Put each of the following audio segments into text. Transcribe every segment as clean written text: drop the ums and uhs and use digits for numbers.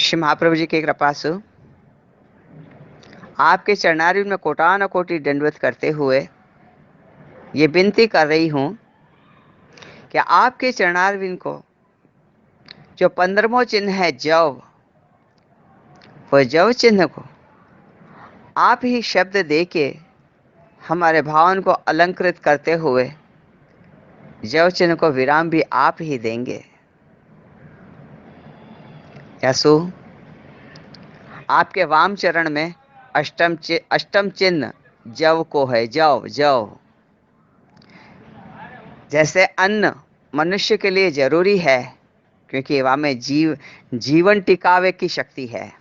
श्री महाप्रभु जी की कृपा से आपके चरणारविंद में कोटान कोटि दंडवत करते हुए ये विनती कर रही हूं कि आपके चरणारविंद को जो 15वां चिन्ह है जव, वो जव चिन्ह को आप ही शब्द देके हमारे भावन को अलंकृत करते हुए जव चिन्ह को विराम भी आप ही देंगे। यसु आपके वाम चरण में अष्टम चिन्ह जव को है। जव जव जैसे अन्न मनुष्य के लिए जरूरी है क्योंकि वहाँ में जीवन टिकावे की शक्ति है।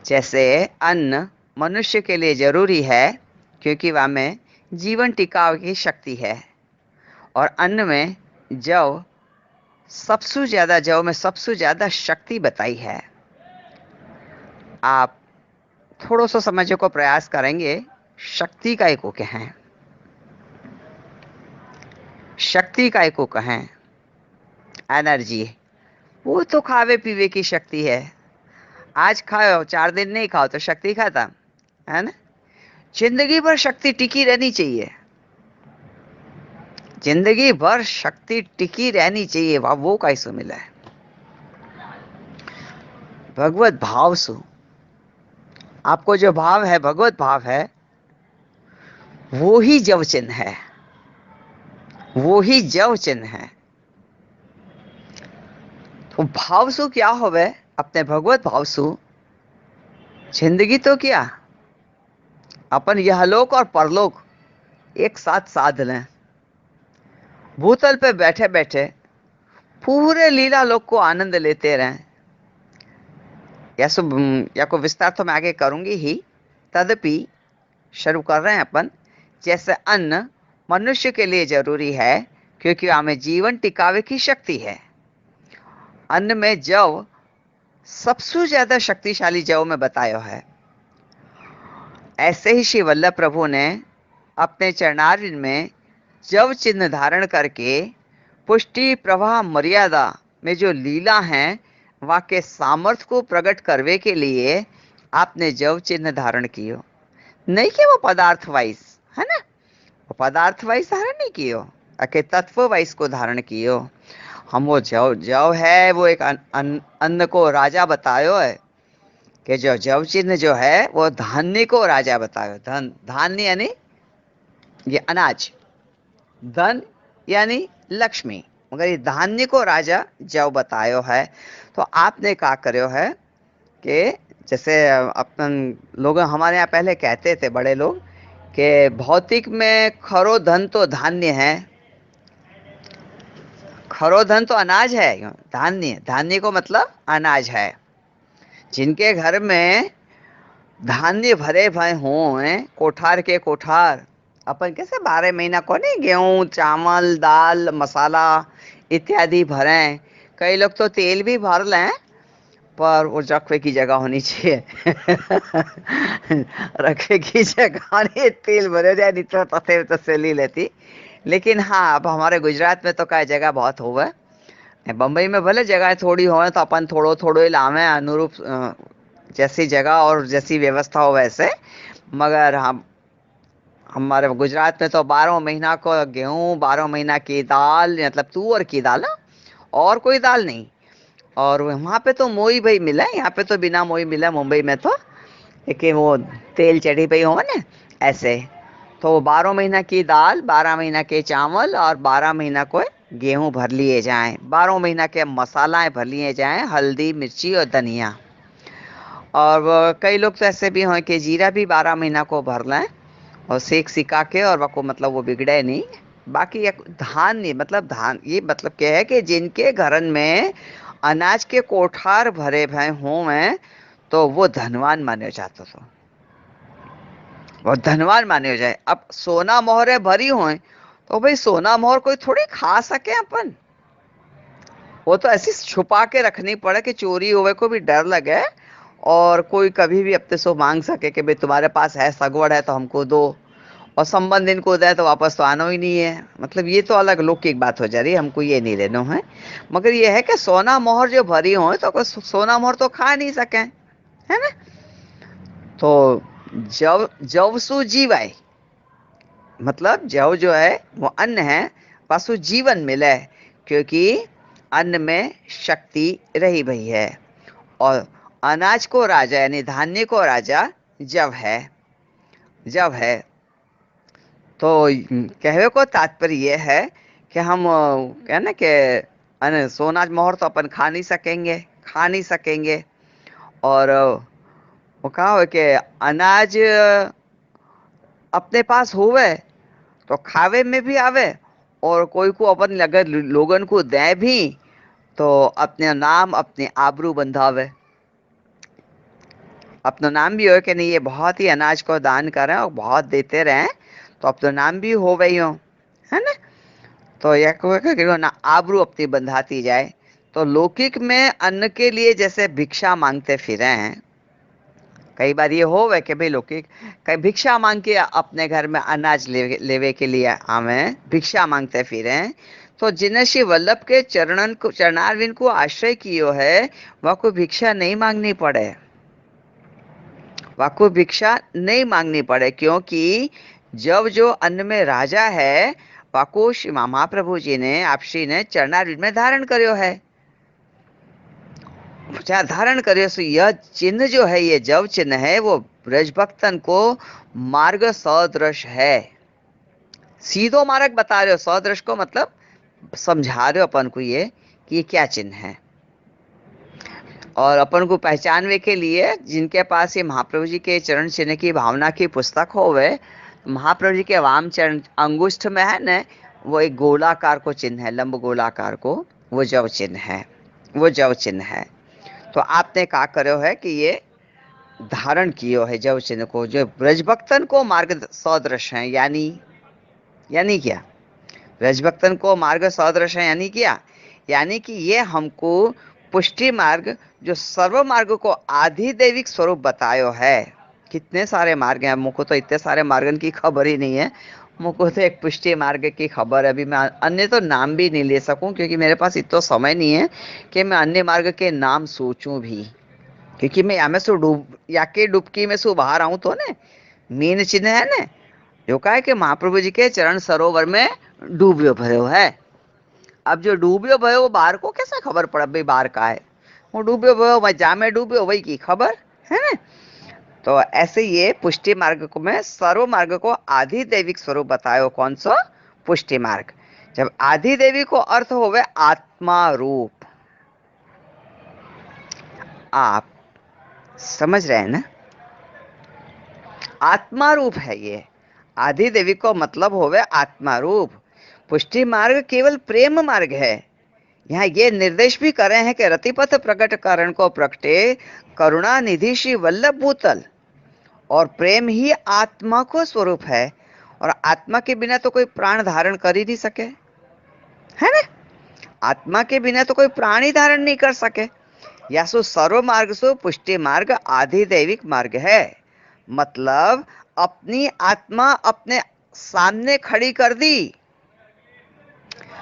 जैसे अन्न मनुष्य के लिए जरूरी है क्योंकि वहाँ में जीवन टिकावे की शक्ति है, और अन्न में जव में सबसे ज्यादा शक्ति बताई है। आप थोड़ा सा समझने को प्रयास करेंगे, शक्ति काय को कहें, शक्ति काय को कहें, एनर्जी, वो तो खावे पीवे की शक्ति है। आज खाओ 4 दिन नहीं खाओ तो शक्ति खाता है ना। जिंदगी भर शक्ति टिकी रहनी चाहिए, जिंदगी भर शक्ति टिकी रहनी चाहिए। वो कैसे मिला है? भगवत भाव सु आपको जो भाव है, भगवत भाव है, वो ही जव चिन्ह है, वो ही जव चिन्ह है। तो भाव सु क्या होवे? अपने भगवत भाव सु जिंदगी तो क्या, अपन यहलोक और परलोक एक साथ साध लें। भूतल पे बैठे बैठे पूरे लीला लोक को आनंद लेते रहें। या को विस्तार तो मैं आगे करूंगी ही, तदपि शुरू कर रहे हैं अपन। जैसे अन्न मनुष्य के लिए जरूरी है क्योंकि हमें जीवन टिकावे की शक्ति है। अन्न में जव सबसे ज्यादा शक्तिशाली जव में बताया है। ऐसे ही श्री वल्लभ प्रभु ने अपने चरणारविंद में जव चिन्ह धारण करके पुष्टि प्रवाह मर्यादा में जो लीला है वहाँ के सामर्थ्य को प्रकट करने के लिए आपने जव चिन्ह धारण कियो। नहीं कि वो पदार्थ वाइज है ना, वो पदार्थ वाइज धारण नहीं कियो, अके तत्व वाइज को धारण कियो। हम वो जव है, वो एक अन्न को राजा बतायो है कि जो जव चिन्ह जो है वो धान्य को राजा बतायो। धान्य यानी ये अनाज, धन यानी लक्ष्मी, मगर ये धान्य को राजा जव बतायो है। तो आपने क्या करो है कि जैसे अपन लोग हमारे यहाँ पहले कहते थे बड़े लोग कि भौतिक में खरो धन तो धान्य है। खरो धन तो अनाज है, धान्य, धान्य को मतलब अनाज है। जिनके घर में धान्य भरे भरे हों, कोठार के कोठार, अपन कैसे 12 महीना को नहीं गेहूं चावल दाल मसाला इत्यादि भरें। कई लोग तो तेल भी भर लें, पर वो रखने की जगह होनी चाहिए। रखने की जगह नहीं, तेल भरे जाए नहीं तो तथे तसली लेती। लेकिन हाँ, अब हमारे गुजरात में तो क्या जगह बहुत होवे, बम्बई में भले जगह थोड़ी हो तो अपन थोड़ो थोड़ो ही लावे अनुरूप जैसी जगह और जैसी व्यवस्था हो वैसे। मगर हम हमारे गुजरात में तो 12 महीना को गेहूं, 12 महीना की दाल, मतलब तुअर की दाल, और कोई दाल नहीं। और वहाँ पे तो मोई भाई मिला है, यहाँ पे तो बिना मोई मिला मुंबई में तो, लेकिन वो तेल चढ़ी पई हो ना ऐसे। तो 12 महीना की दाल, 12 महीना के चावल और 12 महीना को गेहूं भर लिए जाएं, 12 महीना के मसालाएं भर लिए जाएं, हल्दी मिर्ची और धनिया। और कई लोग तो ऐसे भी हैं कि जीरा भी 12 महीना को भर लें और सेक सिका के, और वो मतलब वो बिगड़े नहीं। बाकी एक धान नहीं, मतलब धान ये मतलब क्या है कि जिनके घरन में अनाज के कोठार भरे भरे हों तो वो धनवान माने जाते, तो वो धनवान माने जाए। अब सोना मोहरे भरी हो तो भाई सोना मोहर कोई थोड़ी खा सके अपन, वो तो ऐसी छुपा के रखनी पड़े कि चोरी होवे को भी डर लगे, और कोई कभी भी अपने सो मांग सके कि भाई तुम्हारे पास है सगवड़ है तो हमको दो। और संबंध इनको दे तो वापस तो आना ही नहीं है। मतलब ये तो अलग लौकिक बात हो जा रही है, हमको ये नहीं लेना है। मगर ये है कि सोना मोहर जो भरी हो तो सोना मोहर तो खा नहीं सके, है ना। तो जव जव सु जीवाय, मतलब जव जो है वो अन्न है, पशु जीवन मिले, क्योंकि अन्न में शक्ति रही भई है। और अनाज को राजा यानी धान्य को राजा जव है, जव है। तो कहवे को तात्पर्य यह है कि हम क्या ना कि सोना मोहर तो अपन खा नहीं सकेंगे, खा नहीं सकेंगे। और वो कहा हो कि अनाज अपने पास होवे तो खावे में भी आवे, और कोई को अपन अगर लोगन को दे भी तो अपने नाम अपने आबरू बंधावे। अपना नाम भी हो कि नहीं ये बहुत ही अनाज को दान करें और बहुत देते रहें, तो अपना नाम भी हो वही हो, है ना। तो यह ना आबरू अपनी बंधाती जाए। तो लौकिक में अन्न के लिए जैसे भिक्षा मांगते फिरे हैं, कई बार ये हो वह कि भाई लौकिक कई भिक्षा मांग के अपने घर में अनाज लेवे के लिए आवे, भिक्षा मांगते फिरे हैं। तो जिन्हें श्री वल्लभ के चरणारविंद को आश्रय कियो है, वह को भिक्षा नहीं मांगनी पड़े, वह को भिक्षा नहीं मांगनी पड़े, क्योंकि जब जो अन्न में राजा है वाको महाप्रभु जी ने आपश्री ने चरणारविंद में धारण करियो है, धारण करियो। सो यह चिन्ह जो है, ये जब चिन्ह है, वो ब्रज भक्तन को मार्ग सदृश है। सीधो मार्ग बता रहे हो, सदृश को मतलब समझा रहे हो अपन को ये कि ये क्या चिन्ह है। और अपन को पहचानने के लिए जिनके पास ये महाप्रभु जी के चरण चिन्ह की भावना की पुस्तक होवे, महाप्रभु जी के वाम चरण अंगुष्ठ में है न, वो एक गोलाकार को चिन्ह है, लंब गोलाकार को, वो जव चिन्ह है, वो जव चिन्ह है। तो आपने क्या करो है कि ये धारण कियो है जव चिन्ह को, जो ब्रजभक्तन को मार्ग सदृश है, यानी क्या, ब्रजभक्तन को मार्ग सदृश है यानी क्या, यानी कि ये हमको पुष्टि मार्ग जो सर्व मार्ग को आधि दैविक स्वरूप बतायो है। कितने सारे मार्ग हैं, मुझको तो इतने सारे मार्गन की खबर ही नहीं है, मुझको तो एक पुष्टि मार्ग की खबर है। अभी मैं अन्य तो नाम भी नहीं ले सकूं, क्योंकि मेरे पास इतना समय नहीं है कि मैं अन्य मार्ग के नाम सोचूं भी, क्योंकि मैं या में से डुबकी में से बाहर आऊं तो ने मीन चिन्ह है ने, जो कहा है कि महाप्रभु जी के चरण सरोवर में डूबियो भयो है। अब जो डूबियो भयो वो बाहर को कैसे खबर पड़ा भाई बाहर का है, वो डूबियो भयो मैं जामे डूबियो वही की खबर है ना। तो ऐसे ये पुष्टि मार्ग को में सर्व मार्ग को आधि दैविक स्वरूप बतायो, कौन सा पुष्टि मार्ग। जब आधि देवी को अर्थ होवे आत्मा रूप, आप समझ रहे हैं ना, आत्मा रूप है ये आधि देवी को मतलब होवे आत्मा रूप। पुष्टि मार्ग केवल प्रेम मार्ग है। यहाँ ये निर्देश भी करे हैं कि रतिपथ प्रकट कारण को प्रकटे करुणा निधि श्री वल्लभ भूतल, और प्रेम ही आत्मा को स्वरूप है, और आत्मा के बिना तो कोई प्राण धारण कर ही नहीं सके, है ना। आत्मा के बिना तो कोई प्राण ही धारण नहीं कर सके। या सो सर्व मार्ग सो पुष्टि मार्ग आधि दैविक मार्ग है, मतलब अपनी आत्मा अपने सामने खड़ी कर दी।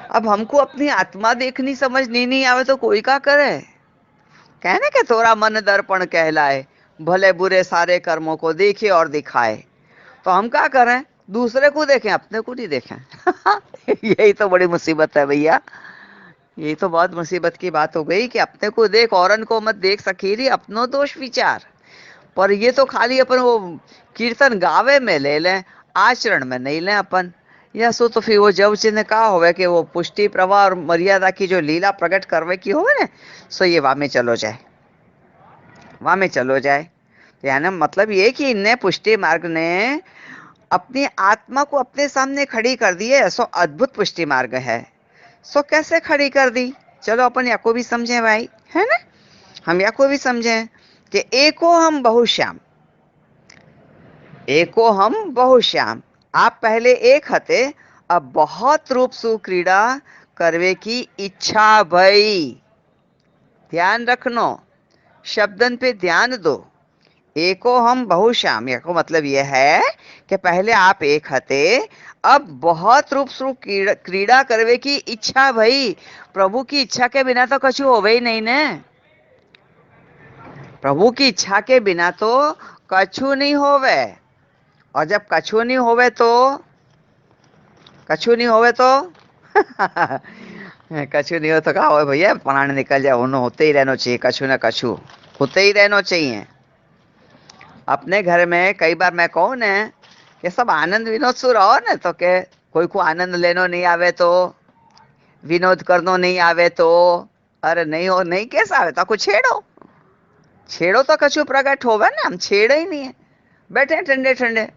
अब हमको अपनी आत्मा देखनी समझनी नहीं आवे तो कोई का करे, कहने के थोड़ा मन दर्पण कहलाए, भले बुरे सारे कर्मों को देखे और दिखाए। तो हम क्या करें, दूसरे को देखें अपने को नहीं देखें। यही तो बड़ी मुसीबत है भैया, यही तो बहुत मुसीबत की बात हो गई कि अपने को देख औरन को मत देख सकीरी, अपनो दोष विचार। पर ये तो खाली अपन वो कीर्तन गावे में ले लें, आचरण में नहीं लें अपन। या सो तो फिर वो जब चिन्ह का होवे कि वो पुष्टि प्रवाह और मर्यादा की जो लीला प्रकट करवे की होवे ना, सो ये वहां में चलो जाए, वहां में चलो जाए। तो यानी मतलब ये कि इनने पुष्टि मार्ग ने अपनी आत्मा को अपने सामने खड़ी कर दी है। सो अद्भुत पुष्टि मार्ग है। सो कैसे खड़ी कर दी, चलो अपन या को भी समझे भाई, है ना। हम या को भी समझे कि एको हम बहुश्याम, एको हम बहुश्याम, आप पहले एक हते, अब बहुत रूप सु क्रीड़ा करवे की इच्छा भई। ध्यान रखनो, शब्दन पे ध्यान दो। एको हम बहुश्याम, एको मतलब यह है कि पहले आप एक हते, अब बहुत रूप स्वरूप क्रीड़ा करवे की इच्छा भई। प्रभु की इच्छा के बिना तो कछु होवे ही नहीं ने। प्रभु की इच्छा के बिना तो कछु नहीं होवे। और जब कछु नहीं होवे तो कछु नहीं होवे तो कछु नहीं हो तो कहा हो भैया प्राण निकल जाए, उन्होंने होते ही रहना चाहिए, कछु ना कछु होते ही रहना चाहिए। अपने घर में कई बार मैं कहूँ ने कि सब आनंद विनोद सु रहो ने, तो के कोई को आनंद लेनो नहीं आवे तो, विनोद करनो नहीं आवे तो, अरे नहीं हो नहीं कैसा आवे तो कुछ छेड़ो, छेड़ो तो कछु प्रकट होवे ना, हम छेड़े ही नहीं है, बैठे ठंडे ठंडे।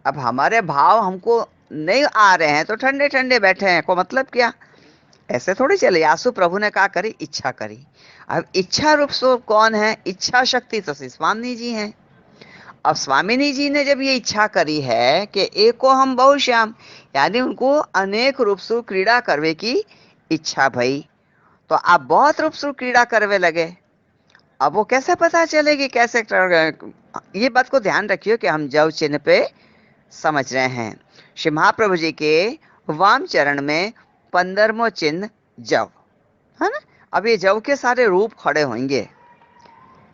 अब हमारे भाव हमको नहीं आ रहे हैं तो ठंडे ठंडे बैठे हैं, को मतलब क्या? ऐसे थोड़ी चले। यासु प्रभु ने कहा करी, इच्छा करी। अब इच्छा रूप स्वरूप कौन है? इच्छा शक्ति तो स्वामी जी हैं। अब स्वामिनी जी ने जब ये इच्छा करी है कि एको हम बहुश्याम, यानी उनको अनेक रूप से क्रीड़ा करवे की इच्छा भई, तो आप बहुत रूप से क्रीड़ा करवे लगे। अब वो कैसे पता चलेगी, कैसे? ये बात को ध्यान रखियो कि हम जव चिन्ह पे समझ रहे हैं। श्री महाप्रभु जी के वाम चरण में 15वां चिन्ह जव है ना। अब ये जव के सारे रूप खड़े होंगे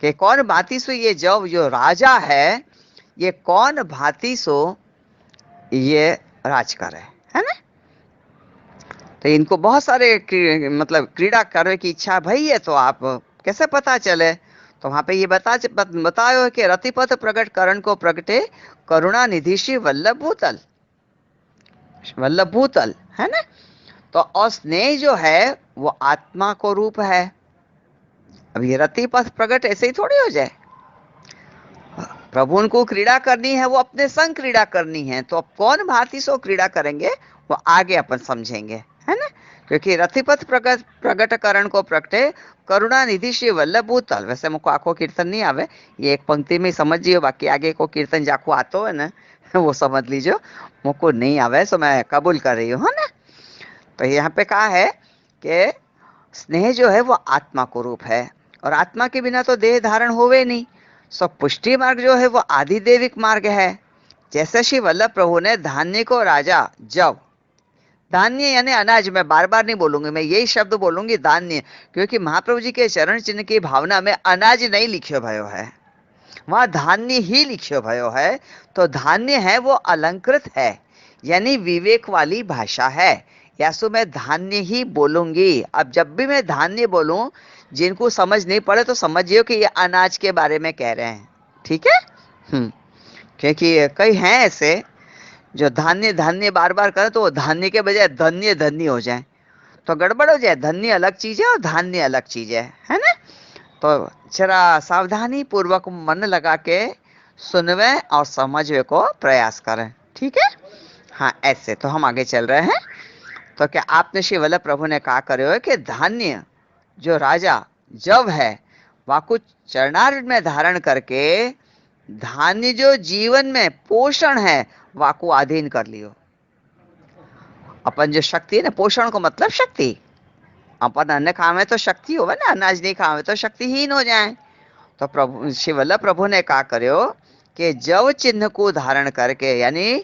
कि कौन भांति सो ये जव जो राजा है, ये कौन भांति सो ये राज करे, है ना। तो इनको बहुत सारे मतलब क्रीड़ा करने की इच्छा भई है, तो आप कैसे पता चले? तो वहां पे ये बतायो कि रतिपथ प्रकट करण को प्रगटे करुणा निधि श्री वल्लभ भूतल, वल्लभ भूतल, है ना। तो और स्नेह जो है वो आत्मा को रूप है। अब ये रतिपथ प्रकट ऐसे ही थोड़ी हो जाए। प्रभु उनको क्रीड़ा करनी है, वो अपने संग क्रीड़ा करनी है, तो अब कौन भांति सो क्रीड़ा करेंगे वो आगे अपन समझेंगे, है ना। क्योंकि रतिपथ प्रगट करण को प्रगटे करुणा निधि श्री वल्लभ भूतल। वैसे मुझको आखो कीर्तन नहीं आवे, ये एक पंक्ति में समझियो, बाकी आगे को कीर्तन जाको आतो है ना वो समझ लीजिए। मुझको नहीं आवे सो मैं कबूल कर रही हूँ, है ना। तो यहाँ पे कहा है कि स्नेह जो है वो आत्मा को रूप है, और आत्मा के बिना तो देह धारण होवे नहीं। सो पुष्टि मार्ग जो है वो आदि देविक मार्ग है। जैसे श्री वल्लभ प्रभु ने धान्य को राजा जव, धान्य यानी अनाज, मैं बार बार नहीं बोलूंगी, मैं यही शब्द बोलूंगी धान्य, क्योंकि महाप्रभु जी के चरण चिन्ह की भावना में अनाज नहीं लिखियो भयो है, वहां धान्य ही लिखियो भयो है। तो धान्य है वो अलंकृत है, यानी विवेक वाली भाषा है। या सो मैं धान्य ही बोलूंगी। अब जब भी मैं धान्य बोलूं, जिनको समझ नहीं पड़े तो समझिए कि ये अनाज के बारे में कह रहे हैं, ठीक है। क्योंकि कई हैं ऐसे जो धान्य धान्य बार बार करें तो वो धान्य के बजाय धन्य धन्य हो जाए, तो गड़बड़ हो जाए। धन्य अलग चीज है और धान्य अलग चीज है ना। तो जरा सावधानी पूर्वक मन लगा के सुनवे और समझवे को प्रयास करें, ठीक है। हाँ, ऐसे तो हम आगे चल रहे हैं। तो क्या आपने श्री वल्लभ प्रभु ने कहा करे हो कि धान्य जो राजा जब है वाकु चरणार्थ में धारण करके धान्य जो जीवन में पोषण है वाकु अधीन कर लियो। अपन जो शक्ति है ना, पोषण को मतलब शक्ति, अपन अन्न खावे तो शक्ति होवे ना, अनाज नहीं खावे तो शक्तिहीन हो जाए। तो प्रभु श्री वल्लभ प्रभु ने कहा करो कि जव चिन्ह को धारण करके, यानी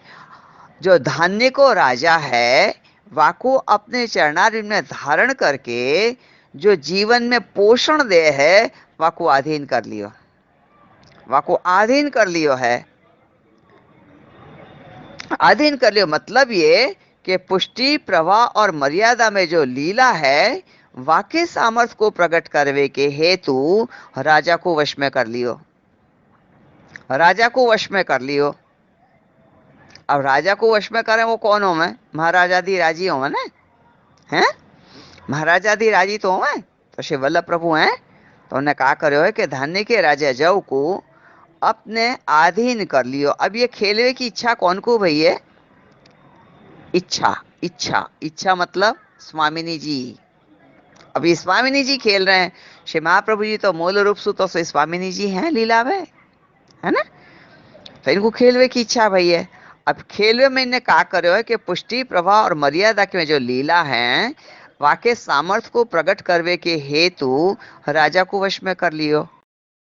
जो धान्य को राजा है वाको अपने चरणारिंद में धारण करके जो जीवन में पोषण दे है वाको अधीन कर लियो, वाको अधीन कर लियो है। अधीन कर लियो मतलब ये कि पुष्टि प्रवाह और मर्यादा में जो लीला है वाके सामर्थ्य को प्रकट करने के हेतु राजा को वश में कर लियो, राजा को वश में कर लियो। अब राजा को वश में करें वो कौन हो? मैं महाराजादी राजी हो ना, हैं महाराजादी राजी तो हो। तो श्री वल्लभ प्रभु हैं, तो उन्हें कहा करो है कि धान्य के राजा जव को अपने अधीन कर लियो। अब ये खेलवे की इच्छा कौन को भई है? इच्छा, इच्छा, इच्छा मतलब स्वामिनी जी। अभी स्वामिनी जी खेल रहे हैं। श्री महाप्रभु जी तो मूल रूप से तो स्वामिनी जी हैं लीला में, है ना। तो इनको खेलवे की इच्छा भई है। अब खेलवे में इन्हें कहा करो है कि पुष्टि प्रवाह और मर्यादा के जो लीला है वाके सामर्थ्य को प्रकट करवे के हेतु राजा को वश में कर लियो।